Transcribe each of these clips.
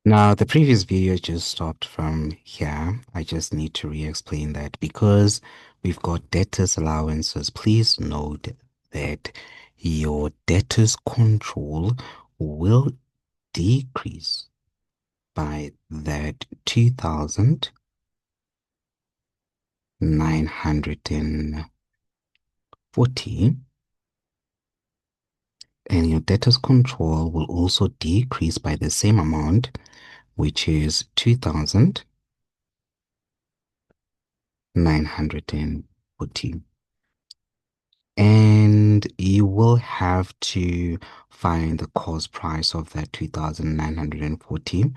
Now, the previous video just stopped from here. I just need to re-explain that because we've got debtors allowances. Please note that your debtors control will decrease by that 2,940, and your debtors control will also decrease by the same amount, which is 2,940. And you will have to find the cost price of that 2,940,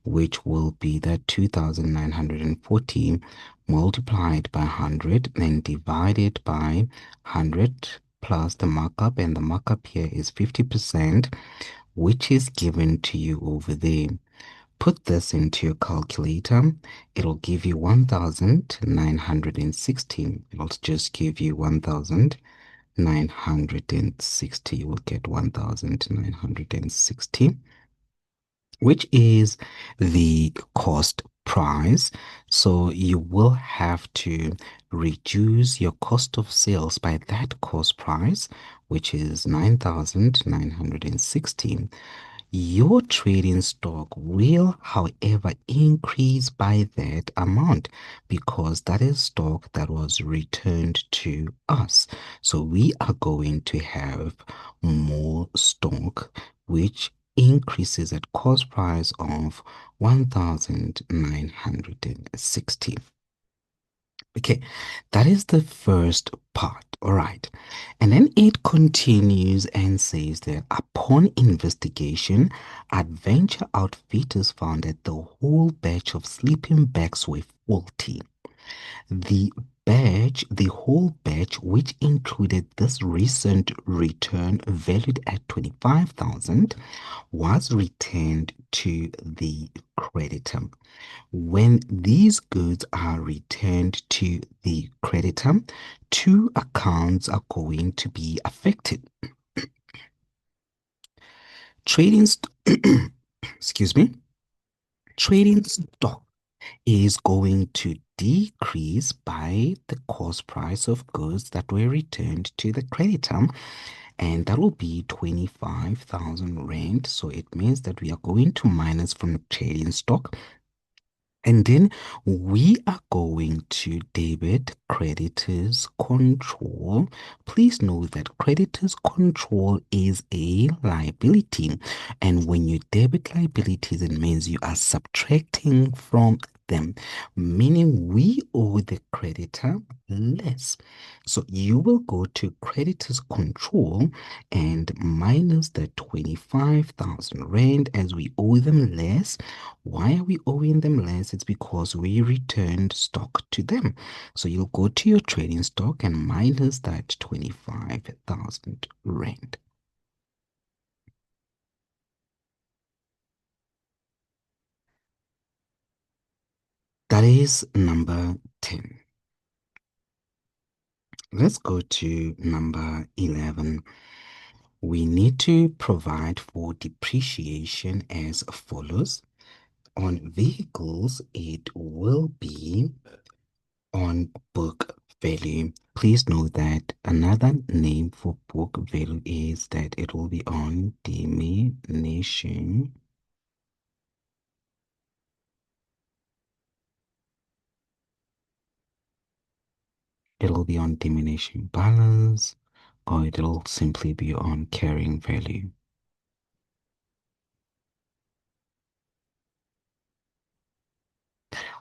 which will be that 2,940 multiplied by 100 and divided by 100 plus the markup. And the markup here is 50%, which is given to you over there. Put this into your calculator. It'll give you 1,916. It'll just give you 1,960. You will get 1,960, which is the cost price. So you will have to reduce your cost of sales by that cost price, which is 9,916. Your trading stock will, however, increase by that amount because that is stock that was returned to us. So we are going to have more stock, which increases at cost price of 1,960. Okay, that is the first part. All right. And then it continues and says that upon investigation, Adventure Outfitters found that the whole batch of sleeping bags were faulty. The whole batch, which included this recent return valued at 25,000, was returned to the creditor. When these goods are returned to the creditor, two accounts are going to be affected. Trading, excuse me, trading stock is going to decrease by the cost price of goods that were returned to the creditor, and that will be 25,000 rand. So it means that we are going to minus from trading stock. And then we are going to debit creditors control. Please note that creditors control is a liability. And when you debit liabilities, it means you are subtracting from them, meaning we owe the creditor less. So you will go to creditors control and minus the 25,000 rand as we owe them less. Why are we owing them less? It's because we returned stock to them. So you'll go to your trading stock and minus that 25,000 rand. That is number 10. Let's go to number 11. We need to provide for depreciation as follows. On vehicles, it will be on book value. Please note that another name for book value is that it will be on diminution. It'll be on diminution balance, or it'll simply be on carrying value.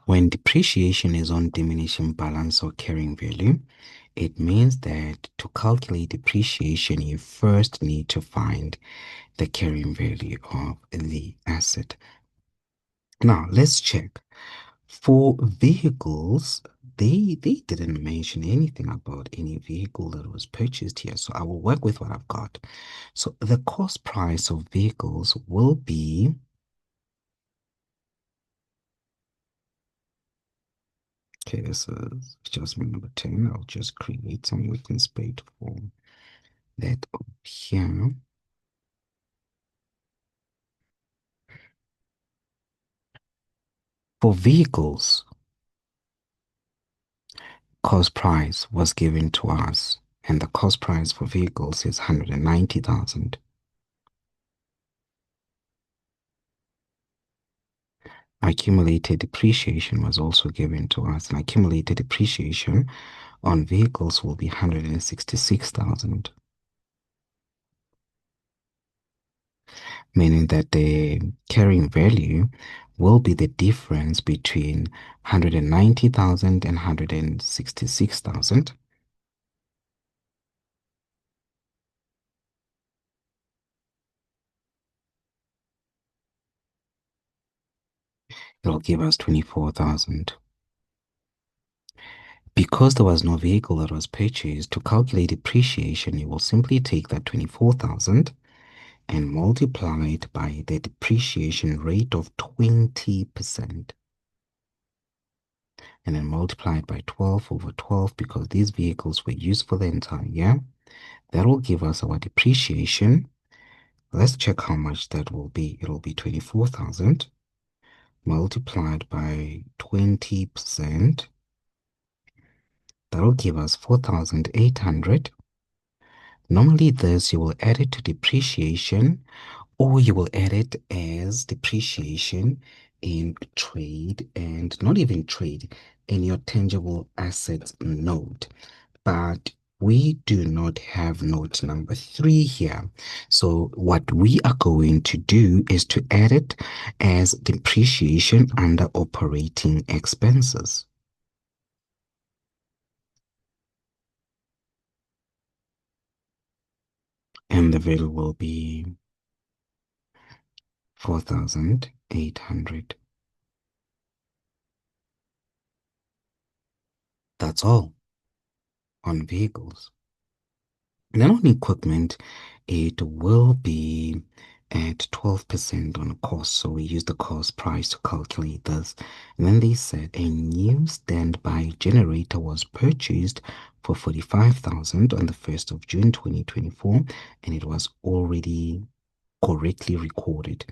When depreciation is on diminishing balance or carrying value, it means that to calculate depreciation, you first need to find the carrying value of the asset. Now, let's check. For vehicles, they didn't mention anything about any vehicle that was purchased here, so I will work with what I've got. So the cost price of vehicles will be, okay, this is adjustment number 10. I'll just create some working space for that over here. For vehicles, cost price was given to us, and the cost price for vehicles is 190,000. Accumulated depreciation was also given to us, and accumulated depreciation on vehicles will be 166,000, meaning that the carrying value will be the difference between 190,000 and 166,000. It'll give us 24,000. Because there was no vehicle that was purchased, to calculate depreciation, you will simply take that 24,000 and multiply it by the depreciation rate of 20%. And then multiply it by 12 over 12 because these vehicles were used for the entire year. That will give us our depreciation. Let's check how much that will be. It'll be 24,000 multiplied by 20%. That'll give us 4,800. Normally this you will add it to depreciation, or you will add it as depreciation in trade, and not even trade, in your tangible assets note. But we do not have note number 3 here. So what we are going to do is to add it as depreciation under operating expenses. And the value will be 4,800. That's all on vehicles. Then on equipment, it will be at 12% on cost. So we use the cost price to calculate this. And then they said a new standby generator was purchased for 45,000 on the 1st of June 2024, and it was already correctly recorded.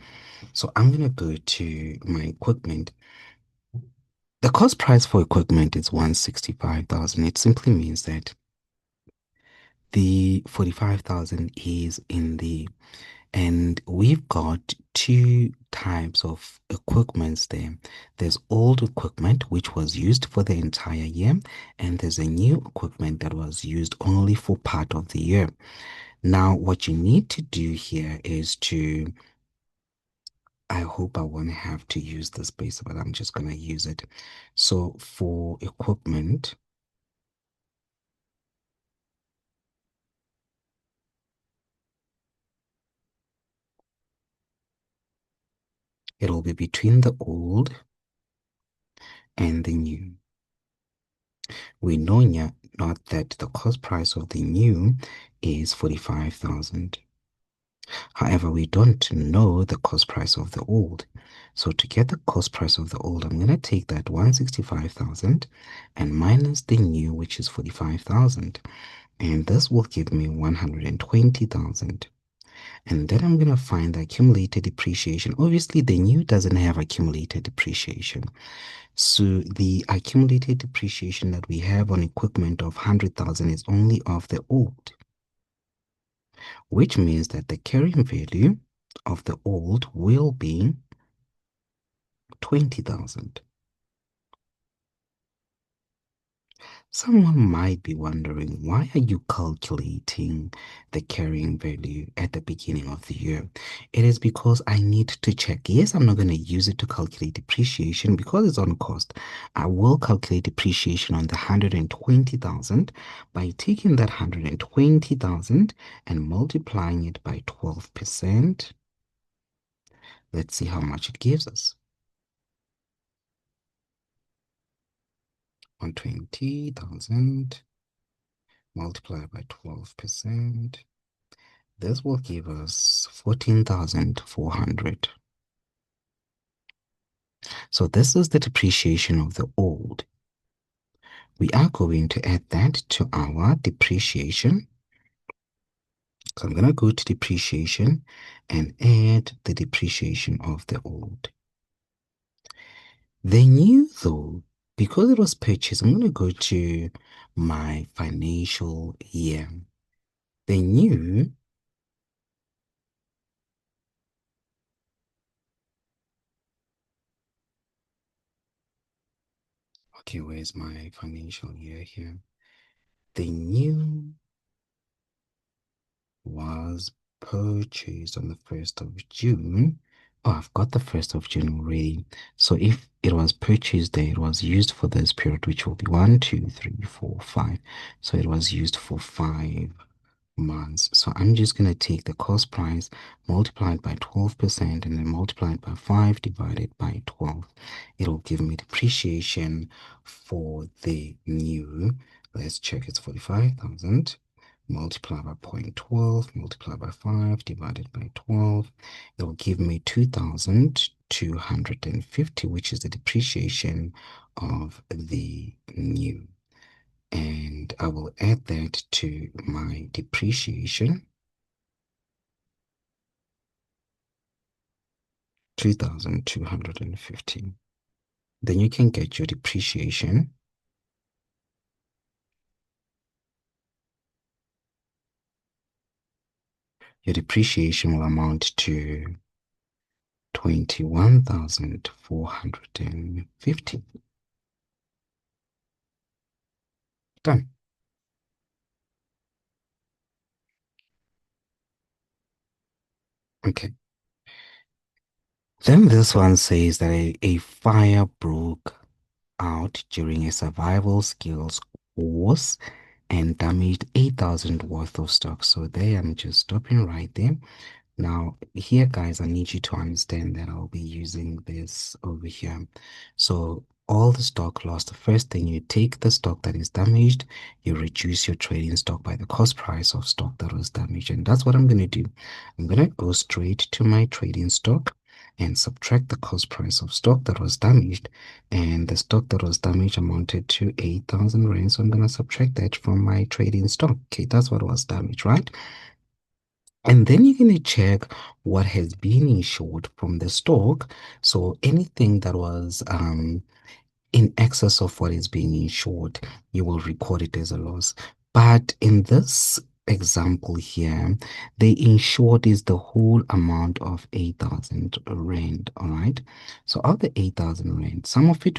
So I'm going to go to my equipment. The cost price for equipment is 165,000. It simply means that the 45,000 is in the, and we've got two types of equipments there. There's old equipment which was used for the entire year, and there's a new equipment that was used only for part of the year. Now what you need to do here is to, I hope I won't have to use the space, but I'm just going to use it. So for equipment, it'll be between the old and the new. We know not that the cost price of the new is 45,000. However, we don't know the cost price of the old. So to get the cost price of the old, I'm going to take that 165,000 and minus the new, which is 45,000. And this will give me 120,000. And then I'm going to find the accumulated depreciation. Obviously, the new doesn't have accumulated depreciation. So the accumulated depreciation that we have on equipment of 100,000 is only of the old, which means that the carrying value of the old will be 20,000. Someone might be wondering, why are you calculating the carrying value at the beginning of the year? It is because I need to check. Yes, I'm not going to use it to calculate depreciation because it's on cost. I will calculate depreciation on the 120,000 by taking that 120,000 and multiplying it by 12%. Let's see how much it gives us. 120,000 multiplied by 12%. This will give us 14,400. So this is the depreciation of the old. We are going to add that to our depreciation. So I'm going to go to depreciation and add the depreciation of the old. The new though, because it was purchased, I'm going to go to my financial year. The new, okay, where's my financial year here? The new was purchased on the 1st of June. Oh, I've got the 1st of June already. So if it was purchased there, it was used for this period, which will be 1, 2, 3, 4, 5. So it was used for 5 months. So I'm just going to take the cost price, multiply it by 12%, and then multiply it by 5 divided by 12. It'll give me depreciation for the new. Let's check, it's 45,000. Multiply by 0.12, multiply by 5, divided by 12. It'll give me 2,250, which is the depreciation of the new. And I will add that to my depreciation, 2,250. Then you can get your depreciation. Your depreciation will amount to 21,450. Done. Okay. Then this one says that a fire broke out during a survival skills course and damaged 8,000 worth of stock. So there I'm just stopping right there. Now, here, guys, I need you to understand that I'll be using this over here. So, all the stock lost, the first thing you take the stock that is damaged, you reduce your trading stock by the cost price of stock that was damaged. And that's what I'm going to do. I'm going to go straight to my trading stock and subtract the cost price of stock that was damaged. And the stock that was damaged amounted to 8,000 rand. So, I'm going to subtract that from my trading stock. Okay, that's what was damaged, right? And then you're going to check what has been insured from the stock. So anything that was in excess of what is being insured, you will record it as a loss. But in this example here, the insured is the whole amount of 8,000 rand. All right. So of the 8,000 rand, some of it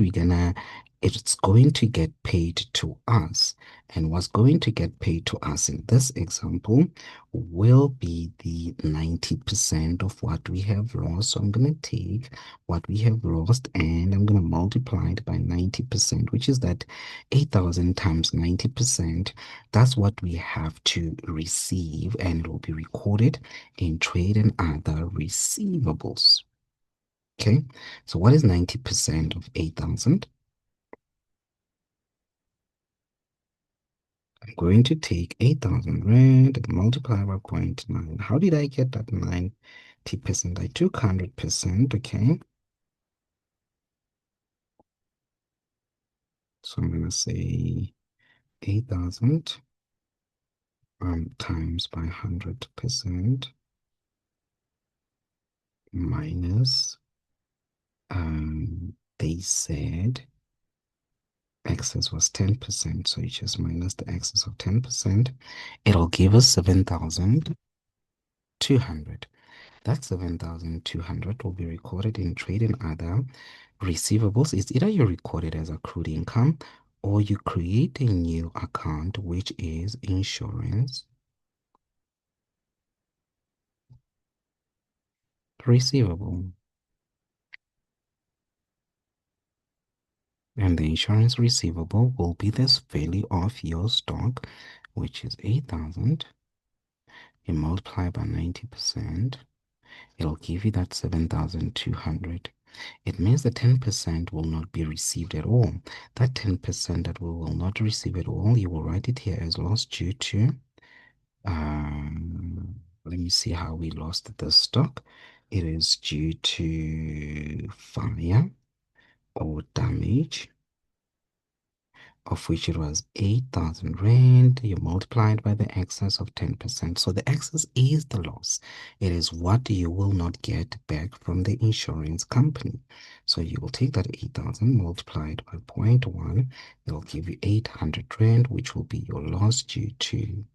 it's going to get paid to us. And what's going to get paid to us in this example will be the 90% of what we have lost. So I'm going to take what we have lost and I'm going to multiply it by 90%, which is that 8,000 times 90%. That's what we have to receive, and it will be recorded in trade and other receivables. Okay, so what is 90% of 8,000? I'm going to take 8,000 rand and multiply by 0.9. How did I get that 90%? I took 100%, okay? So I'm going to say 8,000 times by 100% minus, they said excess was 10%, so you just minus the excess of 10%. It'll give us 7,200. That 7,200 will be recorded in trade and other receivables. It's either you record it as accrued income or you create a new account, which is insurance receivable. And the insurance receivable will be this value of your stock, which is 8,000. You multiply by 90%, it'll give you that 7,200. It means the 10% will not be received at all. That 10% that we will not receive at all, you will write it here as loss due to, let me see how we lost the stock. It is due to fire or damage of which it was 8,000 Rand. You multiply it by the excess of 10%. So the excess is the loss. It is what you will not get back from the insurance company. So you will take that 8,000 multiplied by zero point 0.1. It'll give you 800 Rand, which will be your loss due to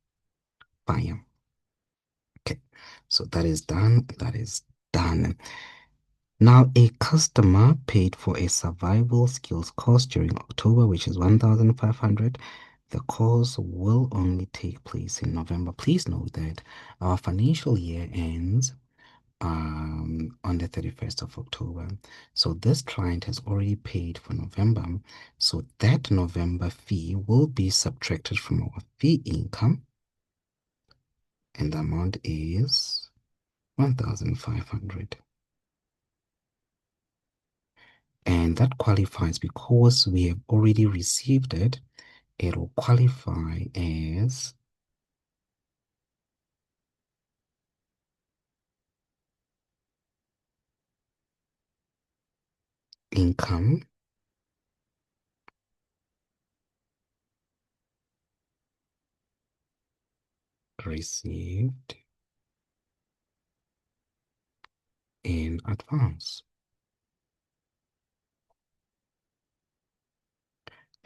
fire. Okay, so that is done. That is done. Now, a customer paid for a survival skills course during October, which is 1,500. The course will only take place in November. Please note that our financial year ends on the 31st of October. So this client has already paid for November. So that November fee will be subtracted from our fee income. And the amount is 1,500. And that qualifies because we have already received it. It will qualify as income received in advance.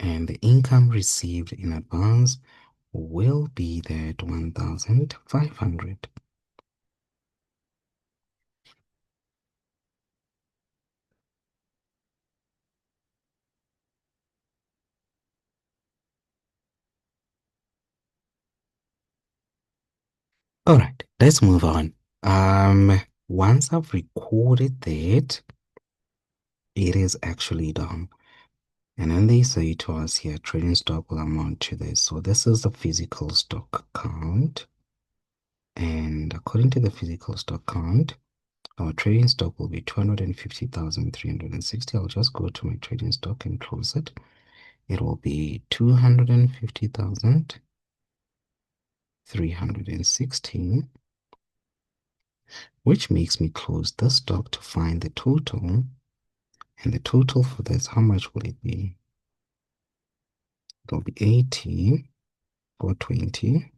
And the income received in advance will be that 1,500. All right, let's move on. Once I've recorded that, it is actually done. And then they say to us here, trading stock will amount to this. So this is the physical stock count. And according to the physical stock count, our trading stock will be 250,360. I'll just go to my trading stock and close it. It will be 250,316, which makes me close the stock to find the total. And the total for this, how much will it be? It will be 80,420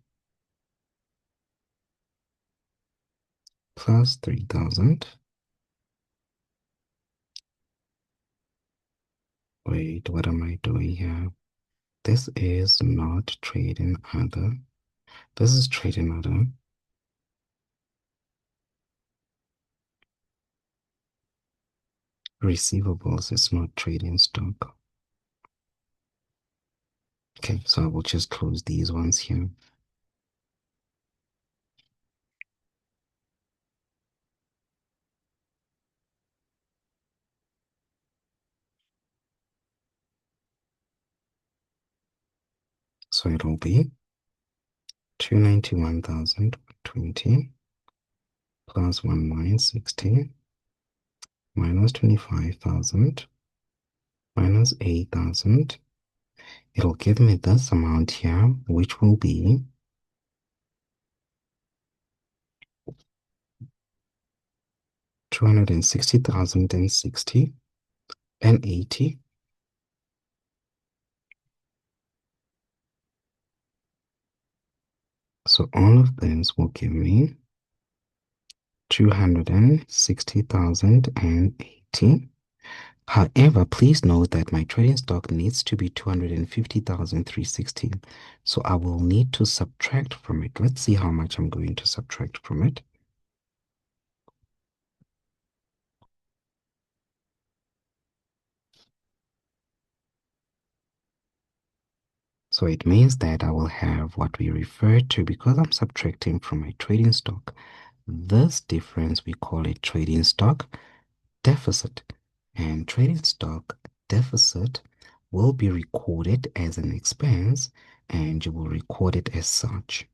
plus 3,000. Wait, what am I doing here? This is not trading other. This is trading other. Receivables is not trading stock. Okay, so I will just close these ones here. So it will be 291,020 plus 1960 minus 25,000 minus 8,000. It'll give me this amount here, which will be 260,060 and 80. So all of this will give me 260,080. However, please note that my trading stock needs to be 250,360. So I will need to subtract from it. Let's see how much I'm going to subtract from it. So it means that I will have what we refer to, because I'm subtracting from my trading stock, this difference we call it trading stock deficit. And trading stock deficit will be recorded as an expense, and you will record it as such.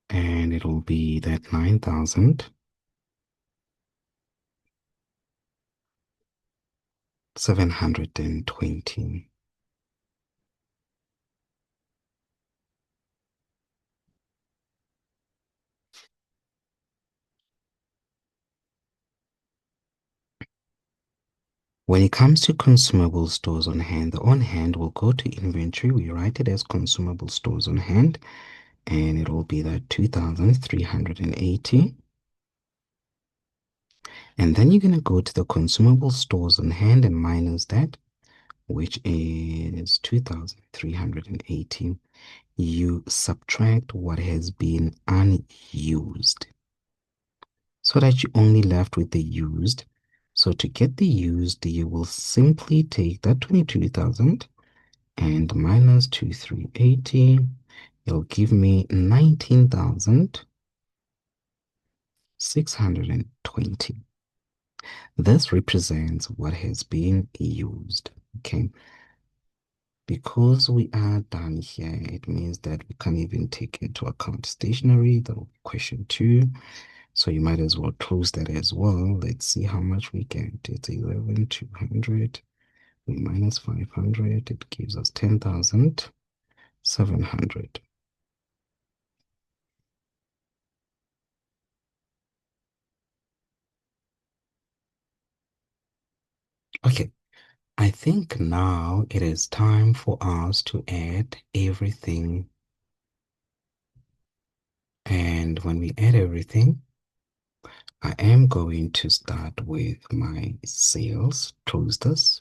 And it will be that 9,720. When it comes to consumable stores on hand, the on hand will go to inventory. We write it as consumable stores on hand, and it will be that 2,380. And then you're going to go to the consumable stores on hand and minus that, which is 2,380. You subtract what has been unused so that you're only left with the used. So to get the used, you will simply take that 22,000 and minus 2,380. It'll give me 19,620. This represents what has been used. Okay. Because we are done here, it means that we can't even take into account stationery. That will be question 2. So you might as well close that as well. Let's see how much we get. It's 11,200. We minus 500. It gives us 10,700. Okay. I think now it is time for us to add everything. And when we add everything, I am going to start with my sales. Close this.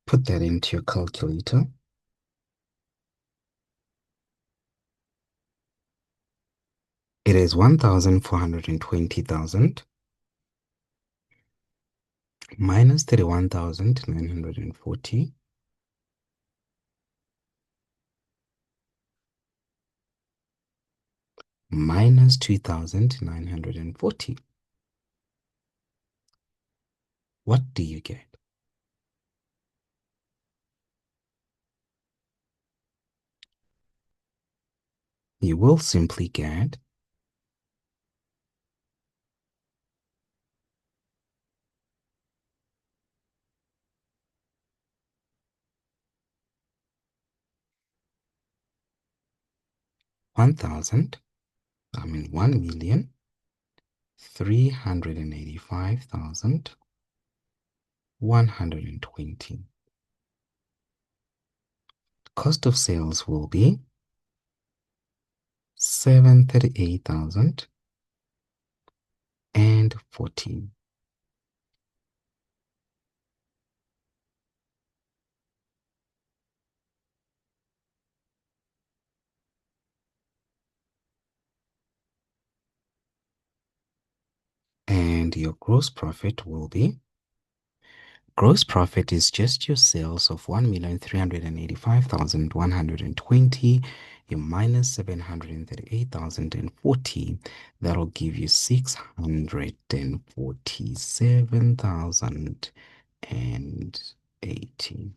Put that into your calculator. It is 1,420,000 minus 31,940 minus 2,940. What do you get? You will simply get 1,385,120. Cost of sales will be 738,014. And your gross profit will be, gross profit is just your sales of 1,385,120. You minus 738,040. That'll give you 647,080.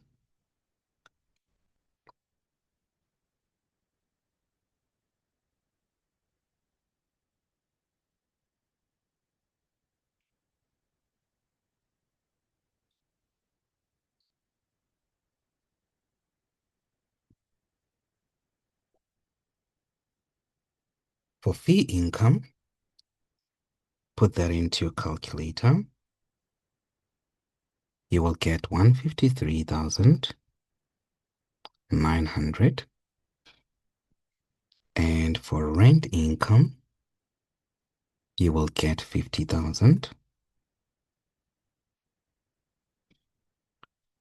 For fee income, put that into your calculator. You will get 153,900. And for rent income, you will get 50,000.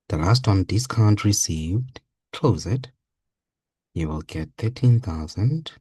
The last one, discount received, close it. You will get 13,916.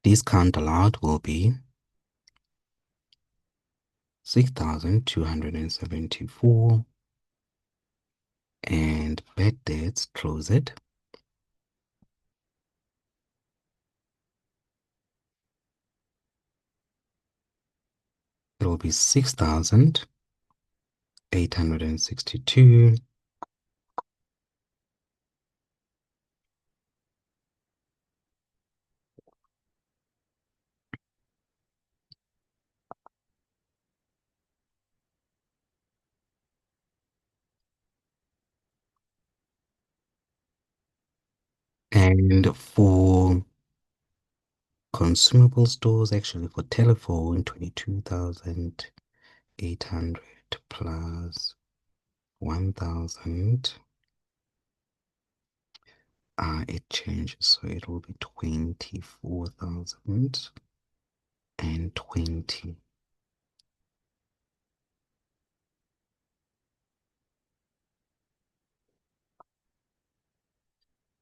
Discount allowed will be 6,274. And bad debts, close it. will be 6,862. And for consumable stores, actually for telephone, 22,800 plus 1,000. It changes, so it will be 24,020.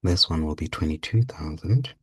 This one will be 22,000.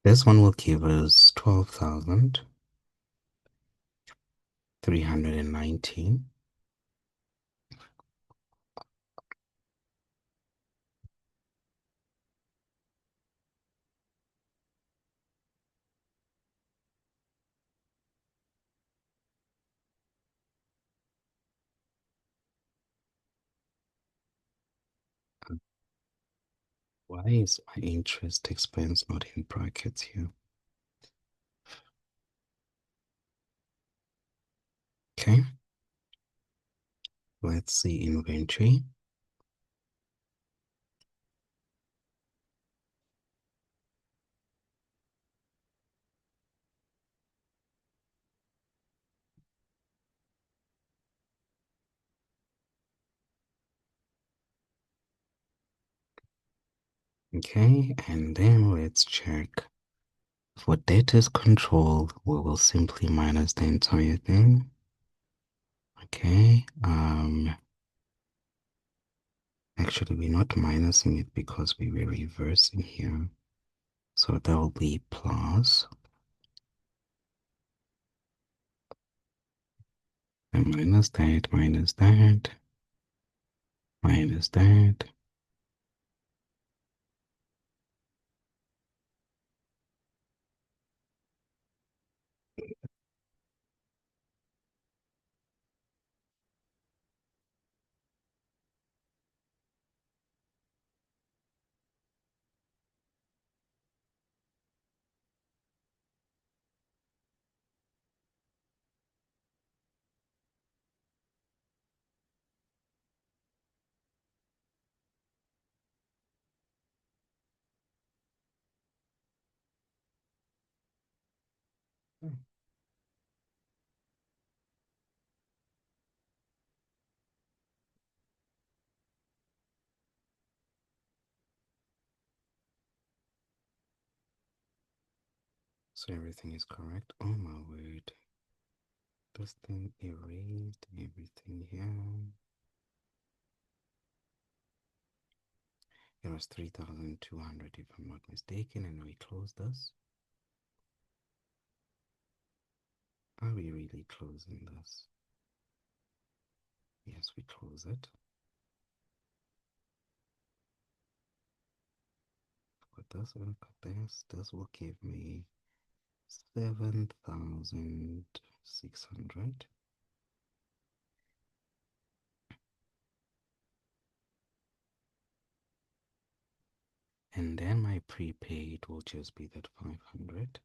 This one will give us 12,319. Why is my interest expense not in brackets here? Okay, let's see inventory. Okay, and then let's check. For debtors control, we will simply minus the entire thing. Okay, actually we're not minusing it because we were reversing here. So that will be plus and minus that, minus that, minus that. So everything is correct. Oh my word. This thing erased everything here. It was 3,200 if I'm not mistaken, and we close this. Are we really closing this? Yes, we close it. Got this, we'll got this. This will give me 7,600. And then my prepaid will just be that 500.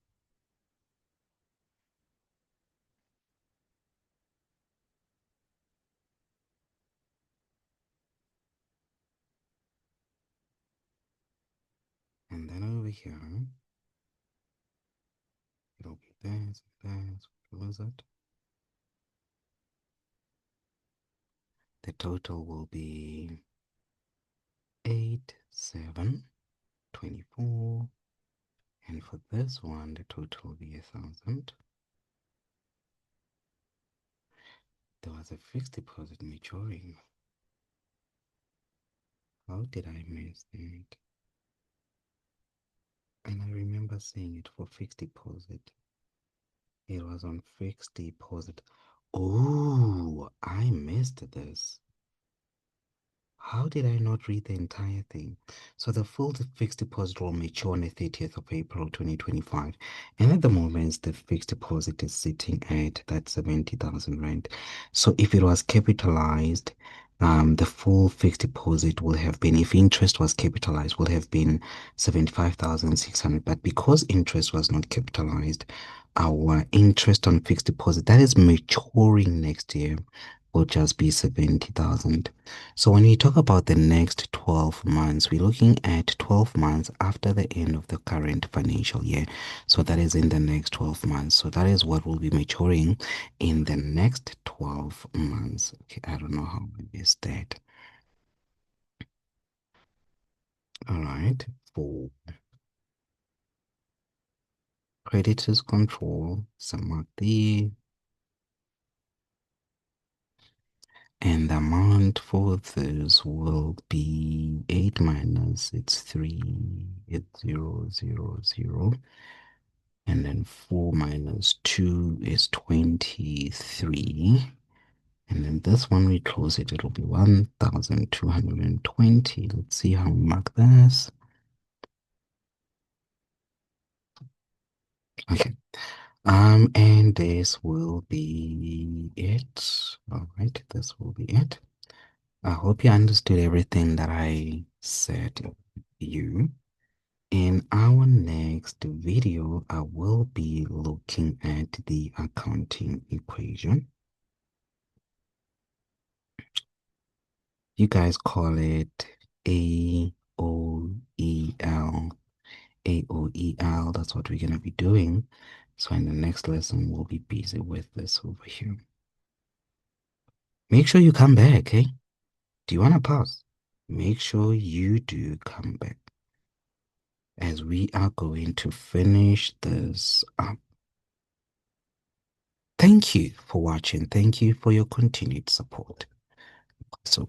And then over here, it'll be this, this, close it. The total will be 8, 7, 24. And for this one, the total will be 1,000. There was a fixed deposit maturing. How did I miss that? And I remember seeing it for fixed deposit. It was on fixed deposit. Oh, I missed this. How did I not read the entire thing? So the full fixed deposit will mature on the 30th of April 2025. And at the moment, the fixed deposit is sitting at that 70,000 rand. So if it was capitalized, the full fixed deposit will have been, if interest was capitalized, will have been 75,600. But because interest was not capitalized, our interest on fixed deposit that is maturing next year will just be 70,000. So when we talk about the next 12 months, we're looking at 12 months after the end of the current financial year. So that is in the next 12 months. So that is what will be maturing in the next 12 months. Okay, I don't know how we missed that. All right, for creditors control, some of the and the amount for this will be 8 minus it's 3, it's 0, 0, 0. And then 4 minus 2 is 23. And then this one we close it, it'll be 1,220. Let's see how we mark this. Okay. And this will be it. All right, this will be it. I hope you understood everything that I said to you. In our next video, I will be looking at the accounting equation. You guys call it AOEL. AOEL, that's what we're going to be doing. So in the next lesson, we'll be busy with this over here. Make sure you come back, okay? Do you want to pause? Make sure you do come back as we are going to finish this up. Thank you for watching. Thank you for your continued support. So